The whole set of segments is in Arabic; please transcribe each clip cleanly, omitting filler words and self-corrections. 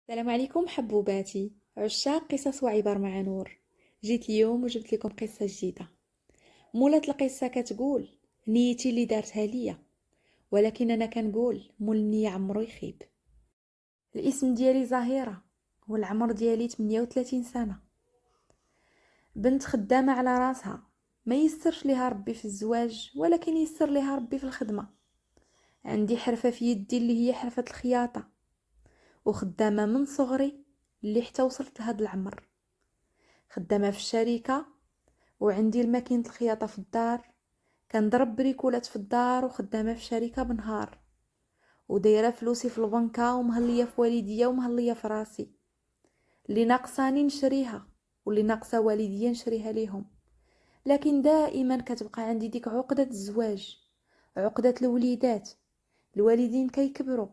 السلام عليكم حبوباتي عشاق قصص وعبر مع نور. جيت اليوم وجبت لكم قصة جديدة. مولات القصة كتقول نيتي اللي دارتها ليا، ولكن انا كنقول مول النية عمرو يخيب. الاسم ديالي زهيرة والعمر ديالي 38 سنة. بنت خدامة على راسها، ما يسرش ليها ربي في الزواج ولكن يسر ليها ربي في الخدمة. عندي حرفة في يدي اللي هي حرفة الخياطة، وخدامة من صغري اللي حتى وصلت لهاد العمر. خدامة في الشركة وعندي الماكينة الخياطة في الدار، كنضرب بريكولات في الدار وخدامة في الشركة بنهار، ودايره فلوسي في البنكة ومهلية في والديا ومهلية في راسي. اللي ناقصاني نشريها واللي ناقصه والديا نشريها ليهم. لكن دائما كتبقى عندي ديك عقدة الزواج، عقدة الوليدات. الوالدين كيكبروا،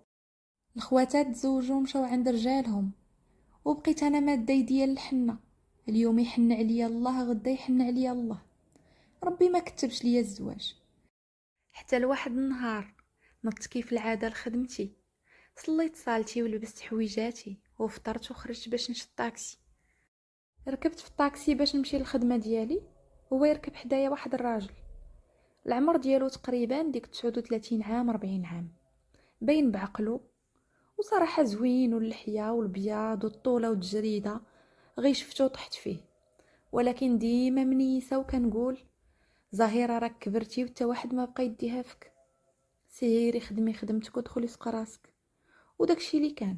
الخواتات تزوجوا مشاو عند رجالهم، وبقيت انا ماده ديال الحنه. اليوم يحن عليا الله، غدا يحن عليا الله. ربي ما كتبش ليا الزواج. حتى لواحد النهار نضت كيف العاده لخدمتي، صليت صالتي ولبست حويجاتي وفطرت وخرجت باش نشد الطاكسي. ركبت في الطاكسي باش نمشي للخدمه ديالي، هو يركب حدايا واحد الراجل. العمر ديالو تقريبا ديك 39 عام 40 عام، باين بعقلو وصراحه زوين، واللحيه والبياض والطوله والتجريده غير شفتو طحت فيه. ولكن ديما منيسه وكنقول زهيره راك كبرتي وتا واحد ما بقى يديها فيك، سيري خدمي خدمتك ودخلي سق راسك. وداكشي اللي كان.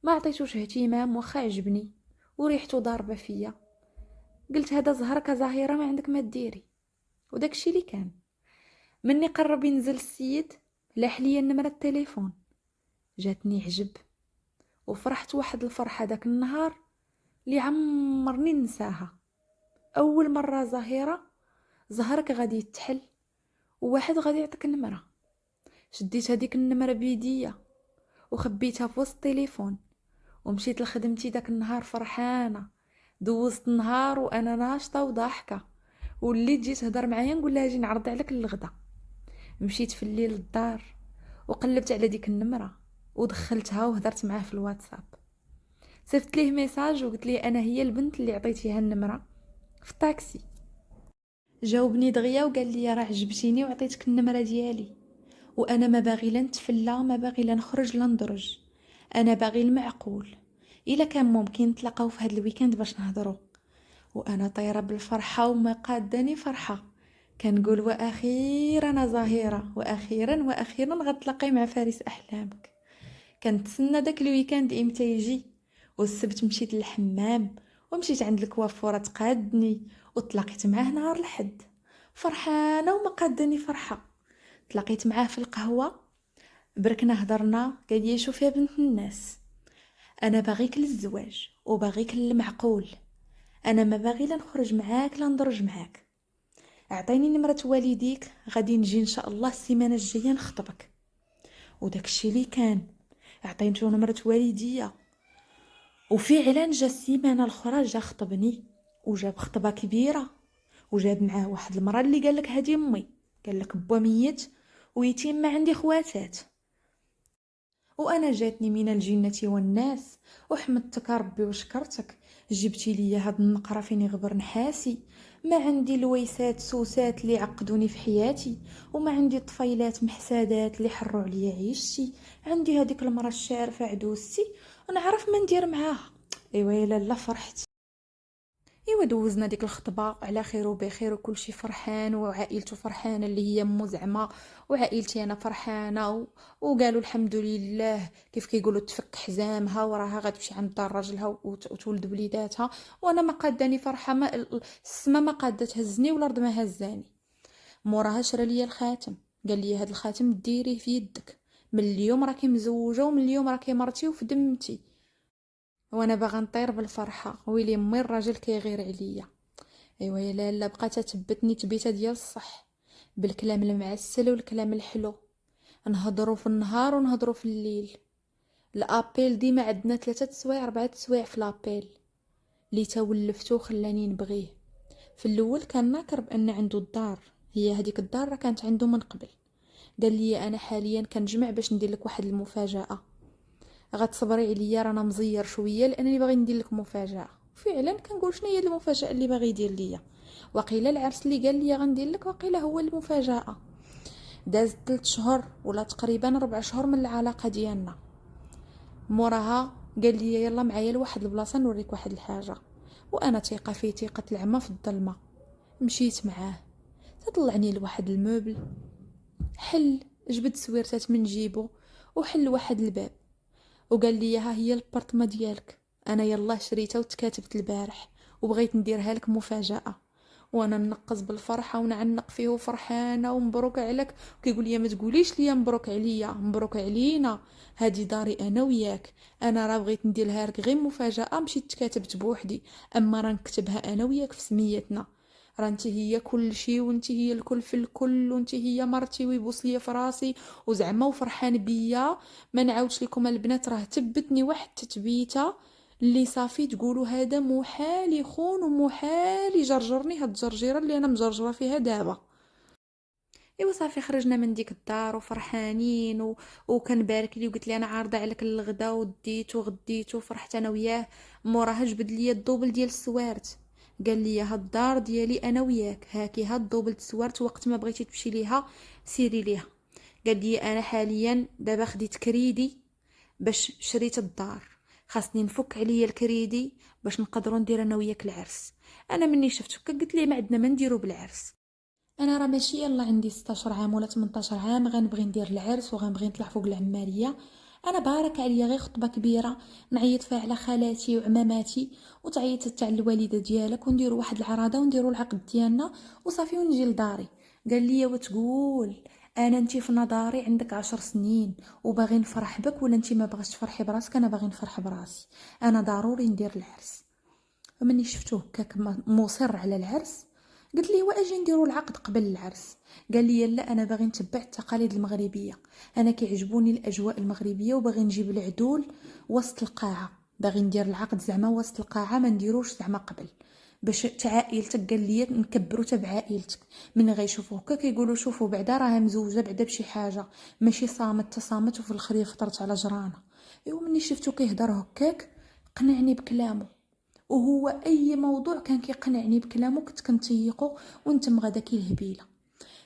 ما عطيتوش اهتمام واخا عجبني وريحته ضاربه فيا. قلت هذا زهرك زهيره ما عندك ما ديري. وداكشي اللي كان. مني قرب ينزل السيد لاح ليا النمره التليفون، جاتني عجب وفرحت واحد الفرحه داك النهار اللي عمرني ننساها. اول مره زهيره زهرك غادي يتحل وواحد غادي يعطيك النمره. شديت هذيك النمره بيديا وخبيتها في وسط التليفون ومشيت لخدمتي داك النهار فرحانه. دوزت النهار وانا ناشطه وضاحكه، وليت جيت هضر معايا نقول لها اجي نعرض عليك الغدا. مشيت في الليل للدار وقلبت على ديك النمره ودخلتها وهضرت معاه في الواتساب. صيفط ليه ميساج وقلت ليه انا هي البنت اللي عطيتيها النمره في الطاكسي. جاوبني دغيا وقال لي راه عجبتيني وعطيتك النمره ديالي، وانا ما باغي لا نتفلى، ما باغي لا نخرج لا ندرج. انا باغي المعقول. الا كان ممكن نتلاقاو في هاد الويكاند باش نهضروا. وانا طايره بالفرحه وما قاداني فرحه. كنقول واخيرا زهيره، واخيرا غتلاقي مع فارس احلامك. كنتسنى داك الويكاند امتى يجي. والسبت مشيت للحمام ومشيت عند الكوافوره تقادني وتلاقيت معاه نهار الحد. فرحانه وما قاداني فرحه. تلاقيت معاه في القهوه، بركنا هضرنا، قال لي شوف يا بنت الناس، انا باغيك للزواج وباغيك للمعقول. انا ما باغي لا نخرج معاك لا ندرج معاك. اعطيني نمرة والديك غادي نجي ان شاء الله السيمانه الجايه نخطبك. وداك الشيء اللي كان. عطيته نمرة والديا وفعلا جا السيمانه الاخرى جا خطبني، وجاب خطبه كبيره، وجاب معاه واحد المراه اللي قال لك هذه امي، قال لك با ميت ويتيم ما عندي خواتات. وانا جاتني من الجنه والناس وحمدتك ربي وشكرتك. جبتي لي هاد النقره فين يغبر نحاسي. ما عندي لويسات سوسات اللي عقدوني في حياتي، وما عندي طفيلات محسادات اللي حروا عليا عيشتي. عندي هذيك المراه الشارفه عدوستي ونعرف ما ندير معاها. ايوا يا لاله فرحت. ايوا دوزنا ديك الخطبه على خير وبخير وكل شيء فرحان وعائلته فرحانه اللي هي مو زعما، وعائلتي انا فرحانه وقالوا الحمد لله كيف كيقولوا تفك حزامها وراها غتمشي عند دار راجلها وتولد وليداتها. وانا ما قاداني فرحه، ما السما ما قاده تهزني والارض ما هزاني. موراها شرى ليا الخاتم، قال لي هاد الخاتم ديريه في يدك، من اليوم راكي مزوجه ومن اليوم راكي مرتي وفي دمتي. وانا باغا نطير بالفرحه، ويلي امي الراجل كيغير عليا. ايوا يا لاله بقات تثبتني تبيته ديال الصح، بالكلام المعسل والكلام الحلو. نهضروا في النهار ونهضروا في الليل. الابيل ديما عندنا 3 سوايع 4 سوايع في الابيل. اللي تولفتو خلاني نبغيه. في الاول كان ناكر بان عنده الدار، هي هذيك الدار راه كانت عنده من قبل. قال لي انا حاليا كنجمع باش ندير لك واحد المفاجاه. غتصبري عليا رانا مزير شويه لانني باغي ندير لك مفاجاه. فعلا كنقول شنو هي المفاجاه اللي باغي يدير ليا؟ وقيله العرس اللي قال لي غندير لك وقيله هو المفاجاه. داز 3 شهور ولا تقريبا 4 شهور من العلاقه ديالنا. موراها قال لي يلا معايا لواحد البلاصه نوريك واحد الحاجه. وانا ثقه فيه ثقه العمى في الظلمه. مشيت معاه. تطلعني لواحد الموبل، حل جبد سويرتات من جيبو وحل واحد الباب وقال لي ها هي البارطما ديالك. انا يلا شريتها وتكاتبت البارح وبغيت نديرها لك مفاجاه. وانا نقص بالفرحه ونعنق فيه وفرحانه ومبروك عليك. وكيقول لي ما تقوليش لي مبروك عليا، مبروك علينا، هذه داري انا وياك. انا راه بغيت نديرها لك غير مفاجاه، مشيت تكاتبت بوحدي، اما راه نكتبها انا وياك في سميتنا. راه انت هي كل شيء وانت هي الكل في الكل وانت هي مرتي ويبوس لي في راسي وزعما وفرحان بيا. ما نعاودش لكم البنات، راه تبتني واحد تتبيته اللي صافي تقولوا هذا محال يخون ومحال يجرجرني هاد الجرجيره اللي انا مجرجره فيها دابا. ايوا صافي خرجنا من ديك الدار وفرحانين وكنبارك لي وقلت لي انا عارضه عليك الغدا وديت وغديت وفرحت انا وياه. موراها جبد لي الدوبل ديال السوارت. قال لي هاد الدار ديالي انا وياك، هاكي هاد الدوبل السوارت، وقت ما بغيتي تمشي ليها سيري ليها. قال لي انا حاليا دابا خديت كريدي باش شريت الدار، خاصني نفك عليا الكريدي باش نقدروا ندير انا وياك العرس. انا مني شفتك قلت لي ما عندنا ما نديرو بالعرس. انا راه ماشي يلا عندي 16 عام ولا 18 عام غنبغي ندير العرس وغنبغي نطلع فوق العماريه. انا بارك عليا غير خطبه كبيره نعيط فيها على خالاتي وعماماتي وتعيط تاع الوالده ديالك ونديروا واحد العراضه ونديروا العقد ديالنا وصافي ونجي لداري. قال لي وتقول انا انتي في نظري عندك 10 سنين وباغي نفرح بك، ولا انتي ما بغاش تفرحي براسك؟ انا باغي نفرح براسي، انا ضروري ندير العرس. ومني شفتوه هكاك مصر على العرس قلت لي واجي نديروا العقد قبل العرس. قال لي لا انا باغي نتبع التقاليد المغربيه، انا كيعجبوني الاجواء المغربيه وباغي نجيب العدول وسط القاعه، باغي ندير العقد زعما وسط القاعه ما نديروش زعما قبل باش عائلتك. قال لي نكبروا تبع عائلتك من غيشوفوه هكا كيقولوا شوفوا بعدا راها مزوجه بعدا بشي حاجه، ماشي صامت تصامت وفي الاخر فطرت على جرانه. ايوا مني شفتو كيهضر هكاك قنعني بكلامه، وهو اي موضوع كان كيقنعني بكلامه كنت كنتيقو ونتم داك الهبيله.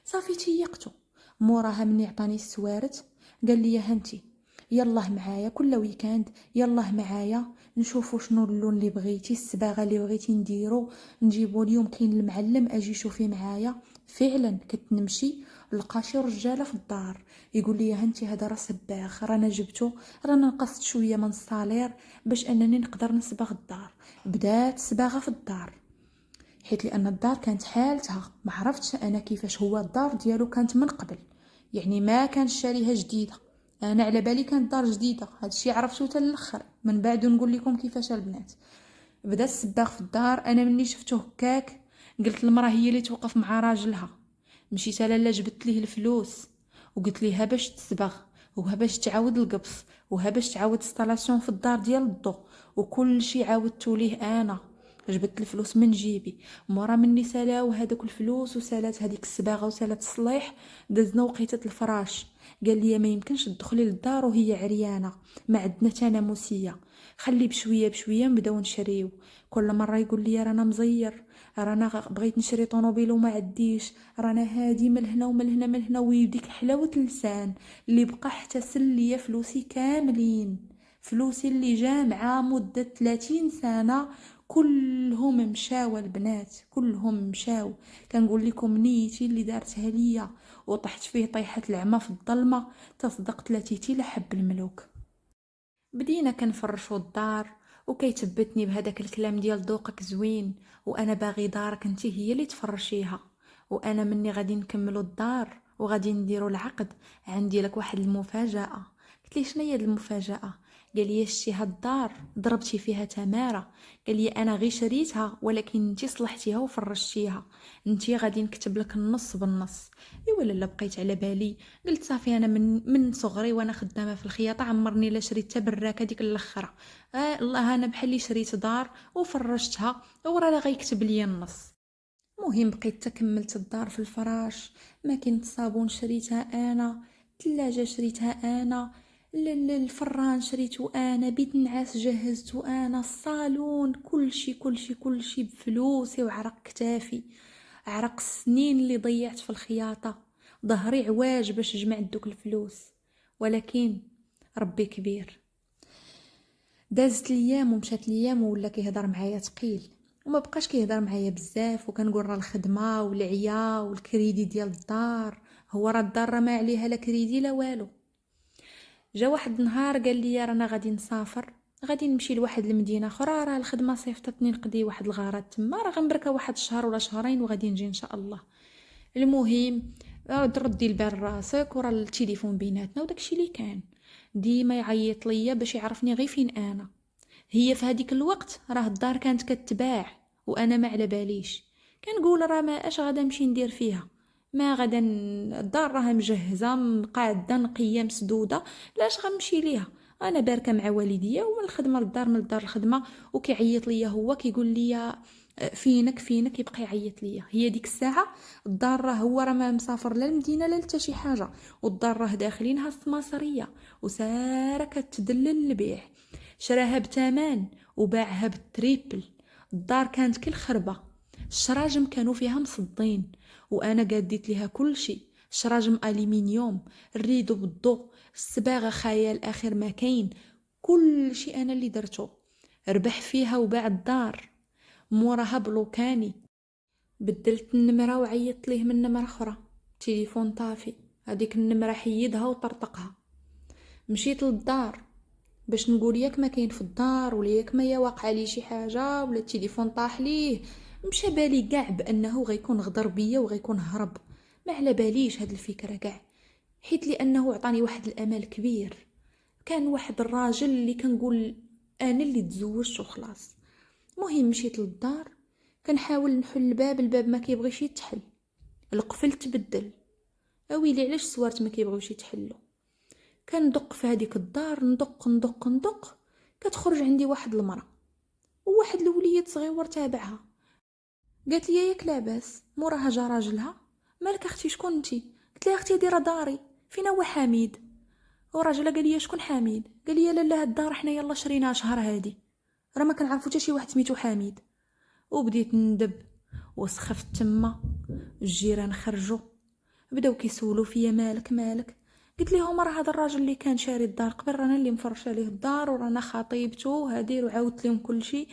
صافي تيقتو. موراها مني عطاني السوارت قال لي هانتي يلاه معايا كل ويكاند، يلاه معايا نشوفوا شنو اللون اللي بغيتي، الصباغه اللي بغيتي نديرو نجيبو. اليوم كاين المعلم اجي شوفي معايا. فعلا كنت نمشي نلقى شي رجاله في الدار يقول لي هانتي هذا راه صباغ رانا جبتو، رانا نقصت شويه من الصالير باش انني نقدر نصبغ الدار. بدات صباغه في الدار حيت لان الدار كانت حالتها ما عرفتش انا كيفاش. هو الدار ديالو كانت من قبل يعني ما كانش شاريها جديده، انا على بالي كانت دار جديده. هادشي عرفتو حتى الاخر من بعد نقول لكم كيفاش البنات. بدا السباغ في الدار. انا مني شفتو هكاك قلت المراه هي اللي توقف مع راجلها. مشيت لاله جبت ليه الفلوس وقلت ليه ها باش تصبغ وها باش تعاود القبص وها باش تعاود انستالاسيون في الدار ديال الضو وكل شيء عاودتو ليه. انا جبت الفلوس من جيبي. مورا مني سالاو هذوك الفلوس وسالات هذيك الصباغه وسالات الصليح دزنا وقيته الفراش. قال لي ما يمكنش تدخلي للدار وهي عريانه، ما عندنا تناموسيه، خلي بشويه بشويه نبداو نشريو. كل مره يقول لي رانا مزير، رانا بغيت نشري طوموبيل وما عنديش، رانا هادي من هنا ومن هنا من هنا. ويديك حلاوه اللسان اللي بقى احتسل ليا فلوسي كاملين، فلوسي اللي جامعه مده 30 سنه كلهم مشاو البنات كلهم مشاو. كنقول لكم نيتي اللي دارتها ليا وطحت فيه طيحه العمى في الظلمه تصدقت لاتيتي لحب الملوك. بدينا كنفرشوا الدار وكيتبتني بهداك الكلام ديال ذوقك زوين وانا باغي دارك انت هي اللي تفرشيها. وانا مني غادي نكملوا الدار وغادي نديروا العقد عندي لك واحد المفاجاه. قلت لي شنو هي المفاجاه؟ قال لي شتي هاد الدار ضربتي فيها تماره. قال لي انا غير شريتها ولكن انتي صلحتيها وفرشتيها، انتي غادي نكتب لك النص بالنص. اي ولا لا بقيت على بالي قلت صافي انا من صغري وانا خدامه في الخياطه عمرني لا شريت تبراكه ديك الاخره. الله انا بحالي شريت دار وفرشتها وراه غيكتب لي النص. مهم بقيت تكملت الدار في الفراش، ماكينه الصابون شريتها انا، ثلاجه شريتها انا، الفران شريتو انا، بيت النعاس جهزتو انا، الصالون، كل شي بفلوسي وعرق كتافي، عرق السنين اللي ضيعت في الخياطة، ظهري عواج باش جمعت دوك الفلوس. ولكن ربي كبير. دازت الايام ومشات الايام وولا كيهضر معايا ثقيل، وما بقاش كيهضر معايا بزاف، وكنقول راه الخدمه والعيا والكريدي ديال الدار. هو راه الدار راه ما عليها لا كريدي لا والو. جا واحد النهار قال لي رانا غادي نسافر، غادي نمشي لواحد المدينه اخرى، راه الخدمه صيفطتني نقضي واحد الغرض تما، راه غنبركا واحد الشهر ولا شهرين وغادي نجي ان شاء الله. المهم تردي البال راسك، وراه التليفون بيناتنا وداكشي اللي كان. ديما يعيط ليا باش يعرفني غير فين انا. هي في هذيك الوقت راه الدار كانت كتباع وانا ما على باليش. كنقول راه ما اش غادا نمشي ندير فيها، ما غادا الدار راها مجهزه مقاده نقيه مسدوده، لاش غنمشي ليها؟ انا باركه مع والديا ومن الخدمه للدار من الدار للخدمه. وكيعيط ليا هو كيقول لي فينك يبقى يعيط ليا. هي ديك الساعه الدار راه هو راه ما مسافر لا المدينه لا حتى شي حاجه، والدار راه داخلينها السماسريه وساره كتدلل البيع. شراها بثمن وباعها بالتريبل. الدار كانت كل خربة، الشراجم كانوا فيها مصدين، وانا قاديت ليها كل شيء. شراجم الومنيوم، الريدو بالضوء، الصباغه خيال اخر ما كاين، كل شيء انا اللي درته. ربح فيها وباع الدار. موراها بلوكاني، بدلت النمره وعيطت ليه من نمره اخرى، تليفون طافي. هذيك النمره حيدها وطرطقها. مشيت للدار باش نقول ياك ما كاين في الدار، ولا ياك ما واقع لي شي حاجه، ولا التليفون طاح ليه. مشى بالي كاع بانه غيكون غدر بيا وغيكون هرب. ما على باليش هاد الفكره كاع، حيت لانه عطاني واحد الامل كبير. كان واحد الراجل اللي كنقول انا اللي تزوجت وخلاص. مهم مشيت للدار، كنحاول نحل الباب ما كيبغيش يتحل، القفل تبدل. اويلي علاش سوارت ما كيبغيوش يتحلوا؟ كندق في هذيك الدار، ندق كتخرج عندي واحد المرأة وواحد الوليد صغيور تابعها. قالت لي ياك لاباس؟ موراها جا راجلها، مالك اختي شكون انتي؟ قلت لها اختي ديرها داري، فين هو حميد؟ وراجلها قال لي شكون حميد؟ قال لي لا هاد الدار حنا يلا شريناها شهر هادي، راه ما كنعرفو حتى شي واحد سميتو حميد. وبديت ندب وسخفت تما. الجيران خرجوا بداو كيسولوا فيا مالك. قلت لهم راه هذا الراجل اللي كان شاري الدار قبل رانا اللي مفرش عليه الدار ورانا خطيبته هادي، وعاودت لهم كل شيء.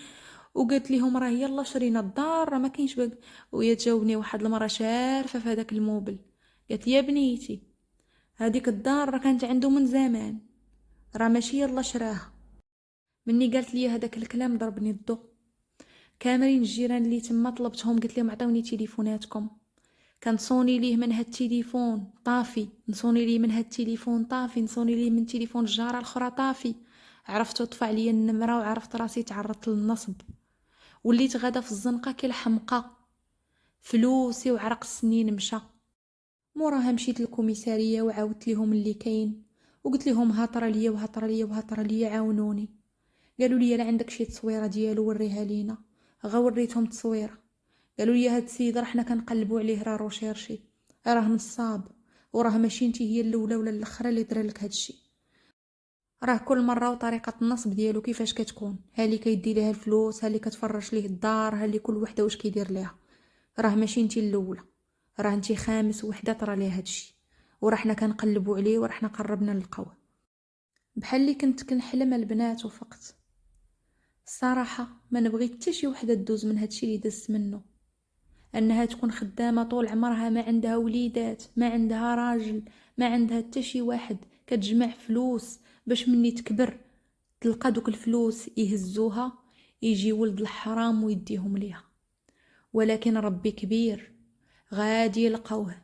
وقلت لهم راه يلا شرينا الدار راه ما كاينش باك. وهي تجاوبني واحد المره شارفه في هذاك الموبل، قالت لي يا بنيتي هذيك الدار راه كانت عنده من زمان، راه ماشي يلا شراها. مني قالت لي هذاك الكلام ضربني الضو. كاملين الجيران اللي تما طلبتهم قلت لهم عطوني تليفوناتكم. كنصوني ليه من هاد التليفون طافي، نصوني ليه من هاد التليفون طافي، نصوني ليه من تليفون الجاره الاخرى طافي. عرفت طفع ليا النمره وعرفت راسي تعرضت للنصب. وليت غادا في الزنقه كالحمقى. فلوسي وعرق السنين مشى. موراها مشيت للكوميساريه وعاودت لهم اللي كاين، وقلت لهم هطره ليا عاونوني. قالوا لي لا عندك شي تصويره ديالو وريها لينا. غوريتهم تصويره. قالوا لي هاد السيد راه حنا كنقلبوا عليه راه روشيرشي، راه نصاب، وراه ماشي انتي هي الاولى ولا الاخرى اللي درا لك هادشي. راه كل مره وطريقه النصب ديالو كيفاش كتكون، ها اللي كيدي ليها الفلوس، ها اللي كتفرش ليه الدار، ها اللي كل وحده واش كيدير ليها. راه ماشي انتي الاولى، راه انتي خامس وحده طرا ليها هادشي، وراه حنا كنقلبوا عليه وراه حنا قربنا نلقاوه. بحال اللي كنت كنحلم البنات وفقت. الصراحه ما نبغي حتى شي وحده تدوز من هادشي اللي دزت منه، انها تكون خدامه طول عمرها ما عندها وليدات، ما عندها راجل، ما عندها حتى شي واحد، كتجمع فلوس باش مني تكبر تلقى دوك الفلوس يهزوها يجي ولد الحرام ويديهم ليها. ولكن ربي كبير، غادي يلقاوه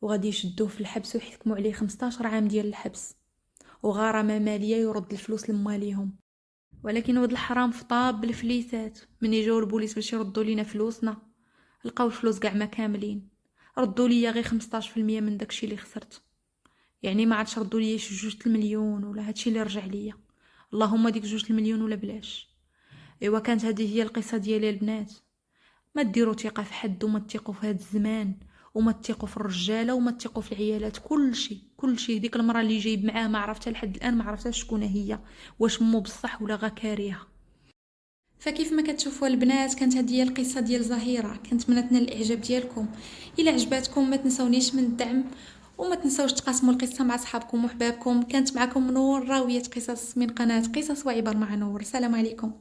وغادي يشدوه في الحبس ويحكموا عليه 15 عام ديال الحبس وغرامه ماليه يرد الفلوس لمواليهم. ولكن ولد الحرام فطاب بالفليسات. من يجاو البوليس باش يردوا لينا فلوسنا لقاو الفلوس كاع ما كاملين، ردوا لي غير 15% من داكشي اللي خسرت. يعني ما عادش ردوا لي شي 2 المليون ولا هادشي اللي رجع ليا. اللهم ديك 2 المليون ولا بلاش. ايوا كانت هذه هي القصه ديالي البنات. ما ديروا ثقه في حد، وما تثقوا في هذا الزمان، وما تثقوا في الرجاله، وما تثقوا في العيالات، كل شيء كل شيء. ديك المراه اللي جايب معاه ما عرفتها لحد الان، ما عرفتهاش شكون هي، واش مو بصح ولا غا كارهه. فكيف ما كتشوفوا البنات، كانت هذه هي القصه ديال زهيره. كنتمنى تنال الاعجاب ديالكم. الا عجباتكم ما تنسونيش من الدعم، وما تنسوش تقاسموا القصه مع صحابكم وحبابكم. كانت معكم نور، راويه قصص من قناه قصص وعبر مع نور. سلام عليكم.